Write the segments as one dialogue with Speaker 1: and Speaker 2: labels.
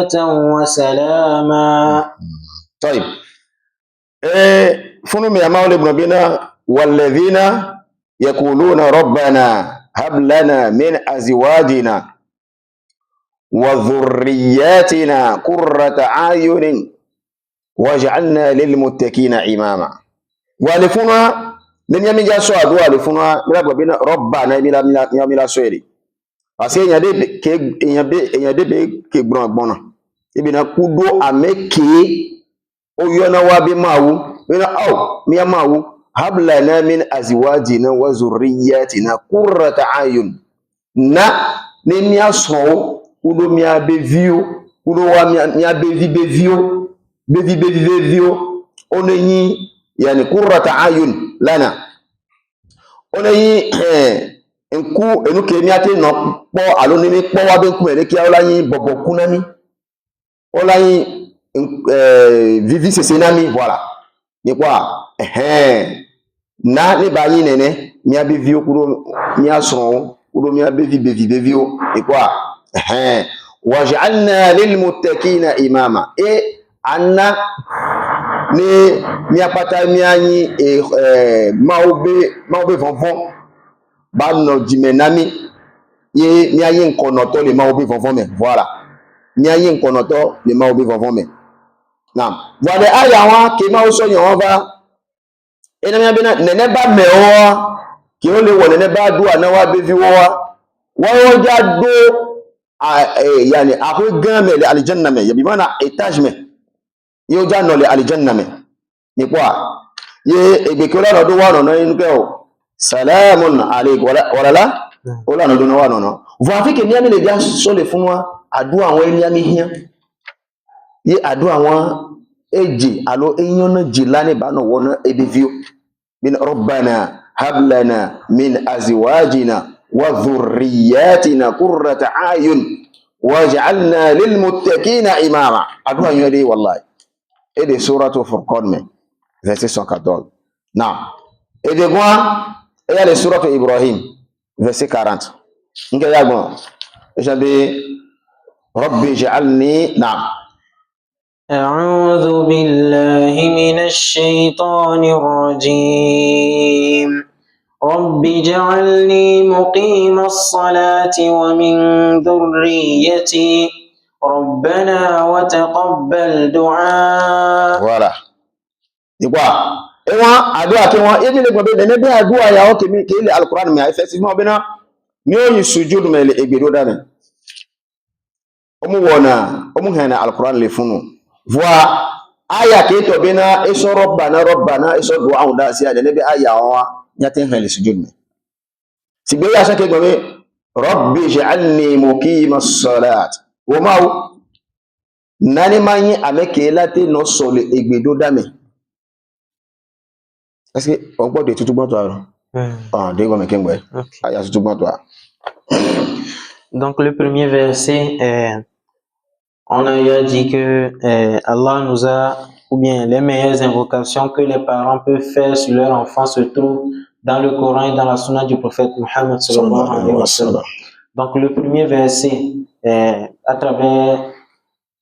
Speaker 1: وسلاما.
Speaker 2: طيب فنو يا مولى ابن بنا والذين يقولون ربنا هب لنا من أزواجنا وذرياتنا قرة أعين واجعلنا للمتقين إماما. والفنا لن يمي جاسو ادو والفنا ملا بنا ربنا ملا سويري parce que eyan de be ke gbon gbona ibi na kudo ameke oyona wa bi mawu bina aw mi mawu hablana min azwajina wa zurriyyatina qurrata ayun na ni mi aso kudo mi abevio kudo wa mi abevi bevio oneyin yani qurrata ayun lana oneyin nku enu ke mi ate no po alo ni mi po wa be ku ere ki olayin bobo kunami olayin vivi sesenami voilà ni kwa na ni ba yin nene mi abevi okuro mi ason okuro mi abevi bevio ni kwa waj'alna lil muttaqina imama anna ni mi apata mi ayin maobe fonfon ba no jimenami ye mi ayin nkono to le maobe fonfon me voilà ni ayin nkono to le maobe fonfon me. Naam, voilà aya wọn ke ma o so yan wọn ba ina mi abina nene ba me o ki o le wo nene ba du ana wa be fi wo wa wo ja do yani ahu gan me le aljanna me bi mana etage me yo ja no le aljanna me ni kwa ye ebe ko la do wa no no inu ke o salamun alaykum wala la wala no do no wa no vo afi ke mi ami le dia so le fun wa adu àwọn emi ami hian ye adu àwọn eji alo enyona jilani bano wona ebivio bin rabbana hab lana min azwajina wa dhurriyyatina qurrata ayun waj'alna lil muttaqina imama. Adu anyode wallahi et de suratu furqan me verset 114. Now et de quoi et ya le suratu ibrahim verset 40 nge ya gbon jabe rabbi ij'alni na'am.
Speaker 1: أعوذ بالله من الشيطان الرجيم رب اجعلني مقيم الصلاة ومن ذريتي ربنا وتقبل دعاء.
Speaker 2: Voilà. Igwa ewa adua ke won ebi le gbo be ne be adua ya o ke mi ke ile alquran mi effectivement be na ni o yin sujud me le egbedo da me omu wona omu hena alquran le funu voa aya ke to be na eso rabbana eso du'a da si ade ne be aya wa nyaten hena le sujud me si be ya sa ke gbo be rabbi ij'alni muqimas salat wo ma nani manyi ameke lati no so le egbedo da me. Est-ce que on peut de tout bon toi de comme kengwe aya tout bon toi.
Speaker 1: Donc le premier verset on a dit que Allah nous a, ou bien les meilleures invocations que les parents peuvent faire sur leur enfant se trouvent dans le Coran et dans la Sunna du prophète Muhammad sallallahu alayhi wa sallam. Donc le premier verset à travers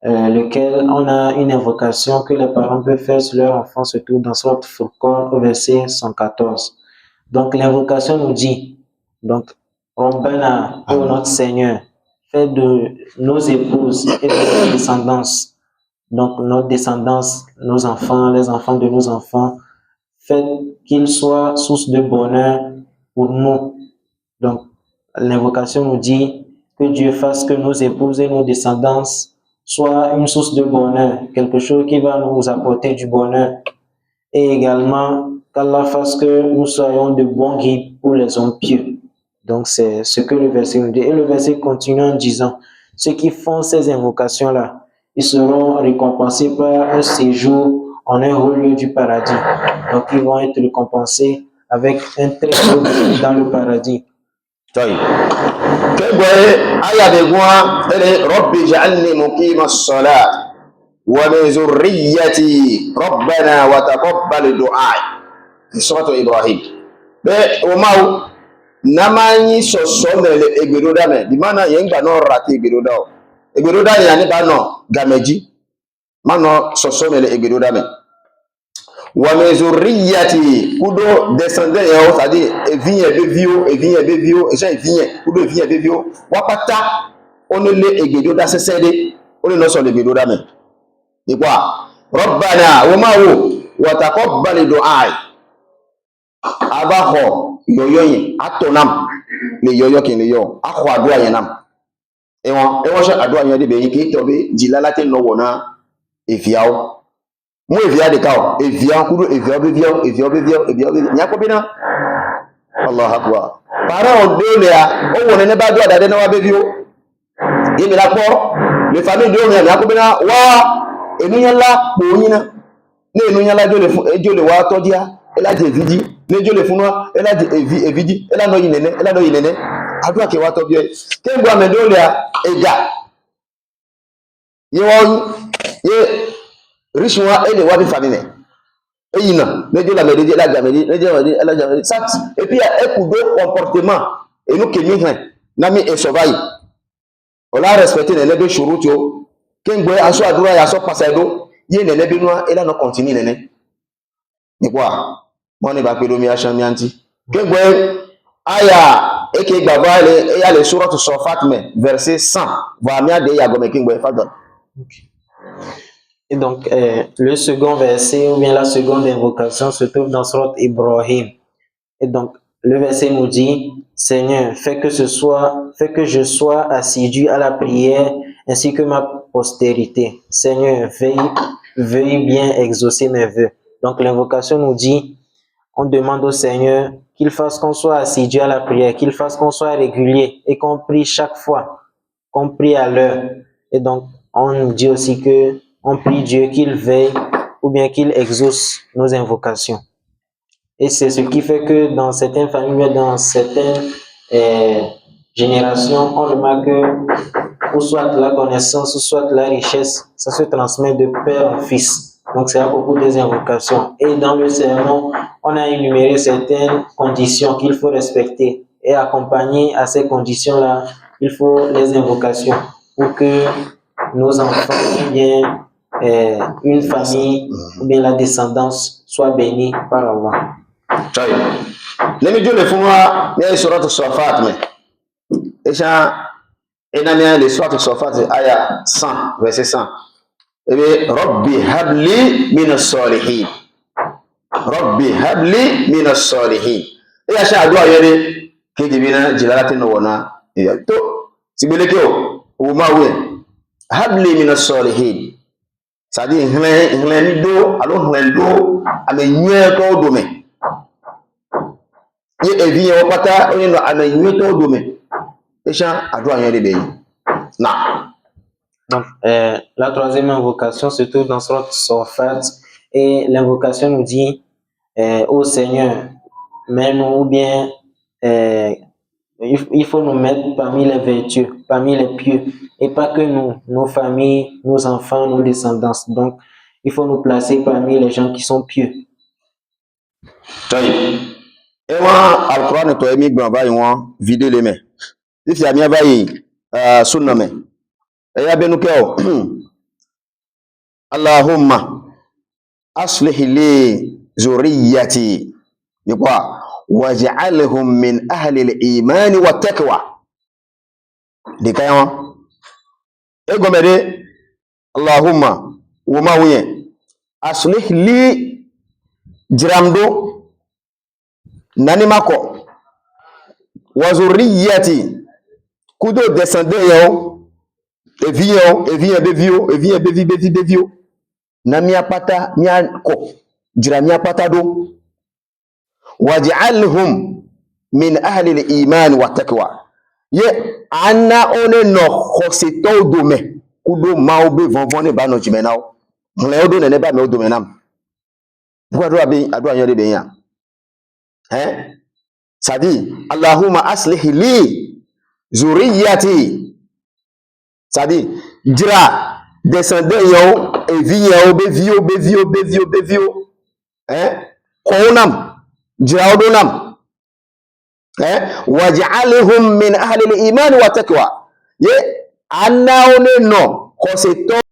Speaker 1: lequel on a une invocation que les parents peuvent faire sur leur enfant se trouve dans Sourate Furqan au verset 114. Donc l'invocation nous dit, donc Rabbana, ô notre Seigneur, fais de nos épouses et de nos descendances, donc notre descendance, nos enfants, les enfants de nos enfants, faites qu'ils soient source de bonheur pour nous. Donc l'invocation nous dit que Dieu fasse que nos épouses et nos descendances soient une source de bonheur, quelque chose qui va nous apporter du bonheur. Et également qu'Allah fasse que nous soyons de bons guides pour les hommes pieux. Donc c'est ce que le verset nous dit. Et le verset continue en disant, ceux qui font ces invocations-là, ils seront récompensés par un séjour en un haut lieu du paradis. Donc ils vont être récompensés avec un très beau lieu dans le paradis.
Speaker 2: aya de gwa ele rabbi ij'alni muqimas salat wa min zurriyyati rabbana wa taqabbal du'a. Suratu Ibrahim be o mawo na manyi soso le egbedo da me di mana yen gba no rati egbedo da o egbedoda yani ba no gameji mano sosomele egbedoda me wa min zurriyati kudo descendant yo c'est-à-dire evinye bevio eja evinye kudo evinye bevio wapata onele egbedoda sesede oni no so le egbedoda me ipa rabbana wa ma wa taqabbal du'a abaho yoyo yin atonam le yoyo kin le yo akho adua yin nam ewon se adua yin de be yin ki to be jilala te no wona eviao mo evia de ka evia kudo evia be nya ko bi na allah akbar para o de le a o wona ne ba do adade na wa be bio yemi la po le famille do nya ko bi na wa eniyan la po yin na ne eniyan la jo le wa to dia ela je vidi nejo le funwa ela je evidi ela no yinene adua ke wa to bi ke ngba me do le a eja ye rishwa ele wa bi famine eyina nejo la medeje la jamedi ela jamedi sat et puis e ku do comportement e no ke mi han na mi e survive ola respecter ne be shuruto ke ngbe aso adura ya so pasado ye ne be no ela no continue nene ni kwa mo ni ba pe do mi asan mi anti ke ngbe aya eke gbagba le ya le suratu safat me verset 100 va mi ade ya go me ke ngbe fadal.
Speaker 1: Et donc, le second verset, ou bien la seconde invocation, se trouve dans Surat Ibrahim. Et donc, le verset nous dit, Seigneur, fais que je sois assidu à la prière, ainsi que ma postérité. Seigneur, veuille bien exaucer mes vœux. Donc, l'invocation nous dit, on demande au Seigneur qu'il fasse qu'on soit assidu à la prière, qu'il fasse qu'on soit régulier et qu'on prie chaque fois, qu'on prie à l'heure. Et donc, on nous dit aussi que on prie Dieu qu'il veille ou bien qu'il exauce nos invocations. Et c'est ce qui fait que dans certaines familles, dans certaines générations, on remarque que ou soit la connaissance, ou soit la richesse, ça se transmet de père en fils. Donc c'est à propos des invocations. Et dans le sermon, on a énuméré certaines conditions qu'il faut respecter. Et accompagner à ces conditions-là, il faut les invocations pour que nos enfants ou bien une famille ou bien la descendance soit bénie par Allah.
Speaker 2: Chai. Nemi jo le funwa ni suratu safat me. Esha enani le suratu safat aya 100 verset 100. Ebe rabbi habli min as-salihin. Rabbi habli min as-salihin. E sha adua yere ke dibina jilalati no wona to sibeleke o ma we habli min as-salihin. Sadi hlen do alo hlen do ame nye to do me. Ye evi o pata oni no ame nye to do me. Esha adua yere be. Na.
Speaker 1: Donc, la troisième invocation se trouve dans Surat Safat et l'invocation nous dit ô Seigneur, mets-nous ou bien il faut nous mettre parmi les vertueux, parmi les pieux, et pas que nous, nos familles, nos enfants, nos descendants. Donc, il faut nous placer parmi les gens qui sont pieux.
Speaker 2: Ewa Al-Quran to emi gban ba won video le me. If ya mi ba yi sunna me. Eya benu ke o. Allahumma aslih li zurriyyati. Ni kwa waj'alhum min ahli al-iman wa taqwa. De kayan. E gomede Allahumma wo ma wuyen aslih li jiramdo nani mako wa zurriyati kudo descendant yo eviye bevio na mi apata mi ko jira mi apata do waj'alhum min ahli al-iman wa taqwa ye anna one no khosito do me kudo maobe vonvon ne ba no jimenao nle odo ne ba me odo menam bu ado ayan de be yan sadi Allahumma aslih li zuriyati sadi jira descendant yo eviye o bevio konam jira odonam waj'alhum min ahli al-iman wa taqwa ye Anaone no, ko se to